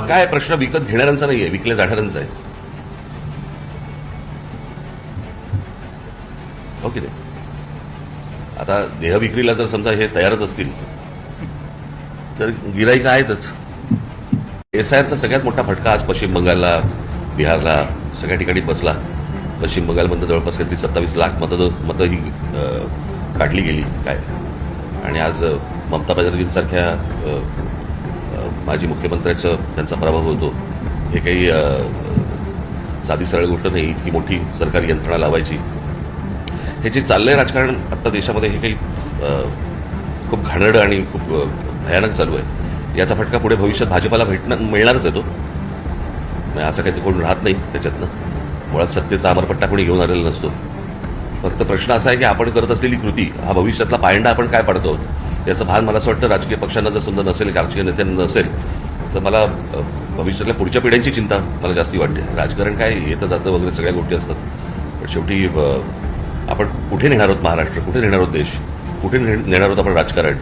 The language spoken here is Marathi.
काय प्रश्न विकत घेणाऱ्यांचा नाहीये, विकल्या जाणाऱ्यांचा आहे. हो की नाही? आता देहविक्रीला जर समजा हे तयारच असतील तर गिराईक आहेतच. एसआयआरचा सगळ्यात मोठा फटका आज पश्चिम बंगालला, बिहारला सगळ्या ठिकाणी बसला. पश्चिम बंगालमधनं जवळपास काहीतरी 27 लाख मतं ही काढली गेली काय. आणि आज ममता बॅनर्जींसारख्या माजी मुख्यमंत्र्याचं त्यांचा पराभव होतो. हे काही साधी सरळ गोष्ट नाही. इतकी मोठी सरकारी यंत्रणा लावायची, हे जे चाललंय राजकारण आता देशामध्ये, हे काही खूप घाणेरडं आणि खूप भयानक चालू आहे. याचा फटका पुढे भविष्यात भाजपाला मिळणारच आहे. तो असं काही कोण राहत नाही त्याच्यातनं. मुळात सत्तेचा अमरपट्टा कोणी घेऊन आलेला नसतो. फक्त प्रश्न असा आहे की आपण करत असलेली कृती हा भविष्यातला पायंडा आपण काय पाडतो याचं भान मला असं वाटतं राजकीय पक्षांना जर समजा नसेल, राजकीय नेत्यांना नसेल, तर मला भविष्यातल्या पुढच्या पिढ्यांची चिंता मला जास्ती वाटते. राजकारण काय येतं जातं वगैरे सगळ्या गोष्टी असतात, पण शेवटी आपण कुठे नेणार आहोत महाराष्ट्र, कुठे नेणार आहोत देश, कुठे नेणार आहोत आपण राजकारण,